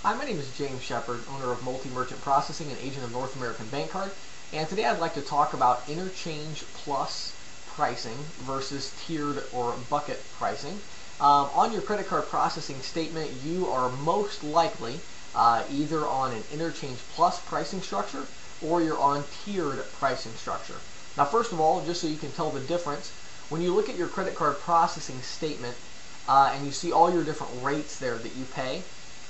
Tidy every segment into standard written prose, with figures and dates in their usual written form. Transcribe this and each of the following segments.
Hi, my name is James Shepard, owner of Multi-Merchant Processing and agent of North American Bank Card. And today I'd like to talk about interchange plus pricing versus tiered or bucket pricing. On your credit card processing statement, you are most likely either on an interchange plus pricing structure or you're on tiered pricing structure. Now, first of all, just so you can tell the difference, when you look at your credit card processing statement and you see all your different rates there that you pay,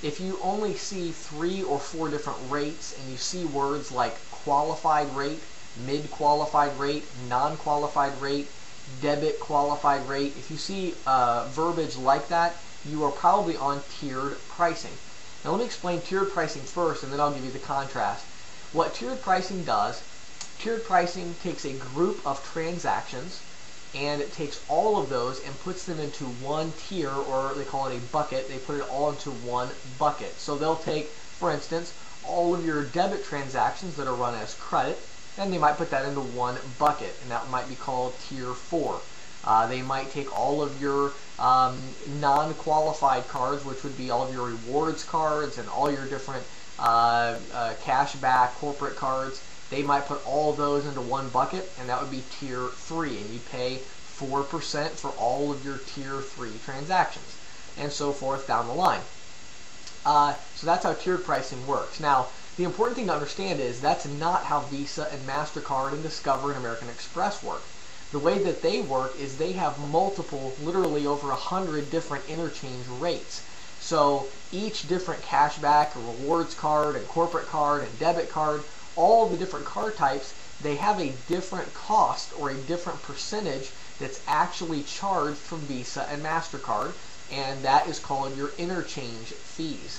if you only see 3 or 4 different rates and you see words like qualified rate, mid-qualified rate, non-qualified rate, debit qualified rate, if you see verbiage like that, you are probably on tiered pricing. Now let me explain tiered pricing first and then I'll give you the contrast. What tiered pricing does, tiered pricing takes a group of transactions and it takes all of those and puts them into one tier, or they call it a bucket. They put it all into one bucket. So they'll take, for instance, all of your debit transactions that are run as credit, and they might put that into one bucket, and that might be called Tier 4. They might take all of your non-qualified cards, which would be all of your rewards cards and all your different cashback corporate cards. They might put all those into one bucket, and that would be Tier 3, and you pay 4% for all of your Tier 3 transactions, and so forth down the line. So that's how tiered pricing works. Now, the important thing to understand is that's not how Visa and MasterCard and Discover and American Express work. The way that they work is they have multiple, literally over 100 different interchange rates. So each different cashback, or rewards card, and corporate card, and debit card, all the different card types, they have a different cost or a different percentage that's actually charged from Visa and MasterCard, and that is called your interchange fees.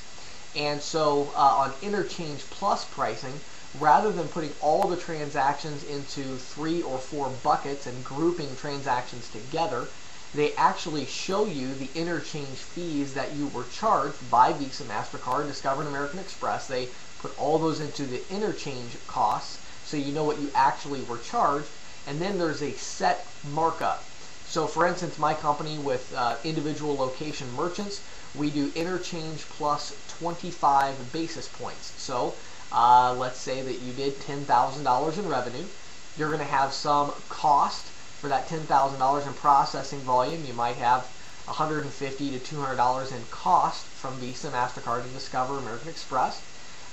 And so on interchange plus pricing, rather than putting all the transactions into 3 or 4 buckets and grouping transactions together, they actually show you the interchange fees that you were charged by Visa, MasterCard, Discover, and American Express. They put all those into the interchange costs so you know what you actually were charged, and then there's a set markup. So for instance, my company with individual location merchants, we do interchange plus 25 basis points. So let's say that you did $10,000 in revenue. You're going to have some cost for that $10,000 in processing volume. You might have $150 to $200 in cost from Visa, MasterCard, and Discover, American Express.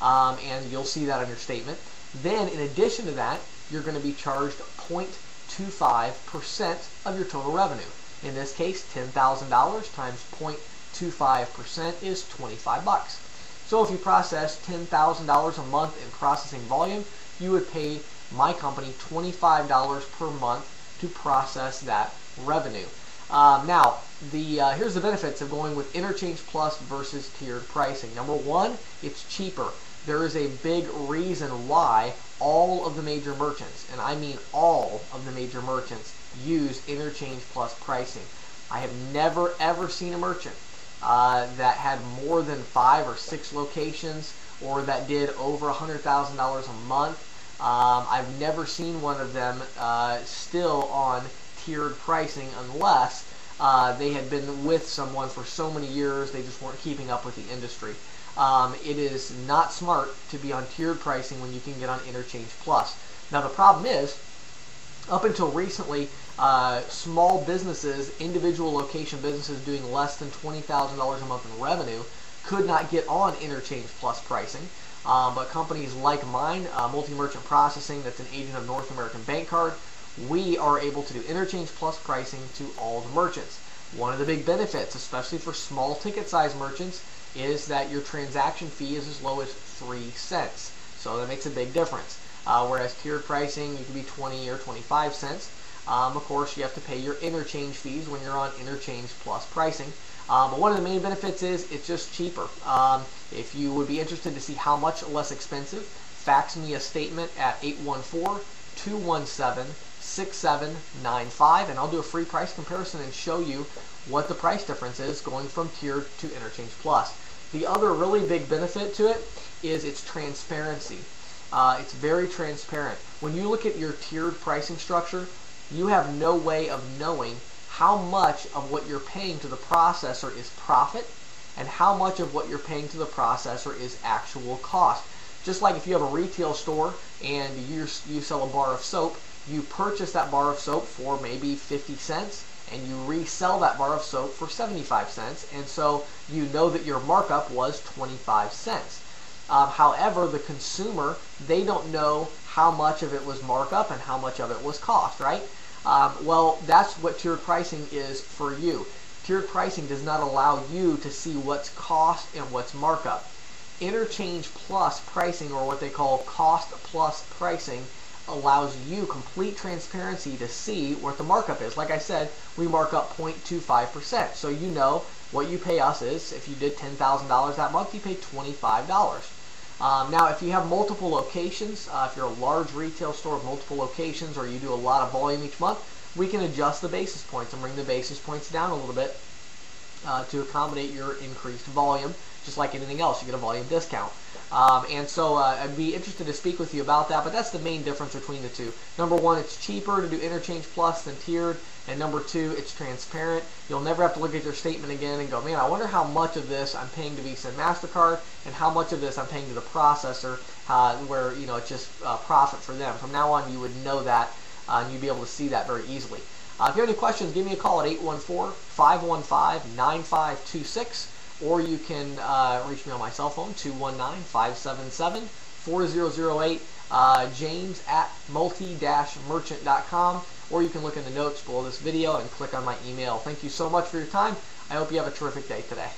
And you'll see that on your statement. Then, in addition to that, you're going to be charged 0.25% of your total revenue. In this case, $10,000 times 0.25% is 25 bucks. So if you process $10,000 a month in processing volume, you would pay my company $25 per month to process that revenue. Now, here's the benefits of going with interchange plus versus tiered pricing. Number one, it's cheaper. There is a big reason why all of the major merchants, and I mean all of the major merchants, use interchange plus pricing. I have never ever seen a merchant that had more than 5 or 6 locations or that did over $100,000 a month. I've never seen one of them still on tiered pricing unless they had been with someone for so many years they just weren't keeping up with the industry. It is not smart to be on tiered pricing when you can get on interchange plus. Now the problem is, up until recently, small businesses, individual location businesses doing less than $20,000 a month in revenue could not get on interchange plus pricing. But companies like mine, Multi-Merchant Processing, that's an agent of North American Bank Card, we are able to do interchange plus pricing to all the merchants. One of the big benefits, especially for small ticket size merchants, is that your transaction fee is as low as 3 cents. So that makes a big difference. Whereas tiered pricing, you can be 20 or 25 cents. Of course, you have to pay your interchange fees when you're on interchange plus pricing. But one of the main benefits is it's just cheaper. If you would be interested to see how much less expensive, fax me a statement at 814-217-6795, and I'll do a free price comparison and show you what the price difference is going from tiered to interchange plus. The other really big benefit to it is its transparency. It's very transparent. When you look at your tiered pricing structure, you have no way of knowing how much of what you're paying to the processor is profit and how much of what you're paying to the processor is actual cost. Just like if you have a retail store and you sell a bar of soap, you purchase that bar of soap for maybe 50 cents and you resell that bar of soap for 75 cents, and so you know that your markup was 25 cents. However, the consumer, they don't know how much of it was markup and how much of it was cost, right? Well, that's what tiered pricing is for you. Tiered pricing does not allow you to see what's cost and what's markup. Interchange plus pricing, or what they call cost plus pricing, allows you complete transparency to see what the markup is. Like I said, we mark up 0.25%. So you know what you pay us is, if you did $10,000 that month, you pay $25. Now, if you have multiple locations, if you're a large retail store with multiple locations, or you do a lot of volume each month, we can adjust the basis points and bring the basis points down a little bit to accommodate your increased volume. Just like anything else, you get a volume discount. And so I'd be interested to speak with you about that, but that's the main difference between the two. Number one, it's cheaper to do Interchange Plus than tiered, and number two, it's transparent. You'll never have to look at your statement again and go, man, I wonder how much of this I'm paying to Visa and MasterCard, and how much of this I'm paying to the processor, where it's just profit for them. From now on, you would know that, and you'd be able to see that very easily. If you have any questions, give me a call at 814-515-9526. Or you can reach me on my cell phone, 219-577-4008, James at multi-merchant.com, or you can look in the notes below this video and click on my email. Thank you so much for your time. I hope you have a terrific day today.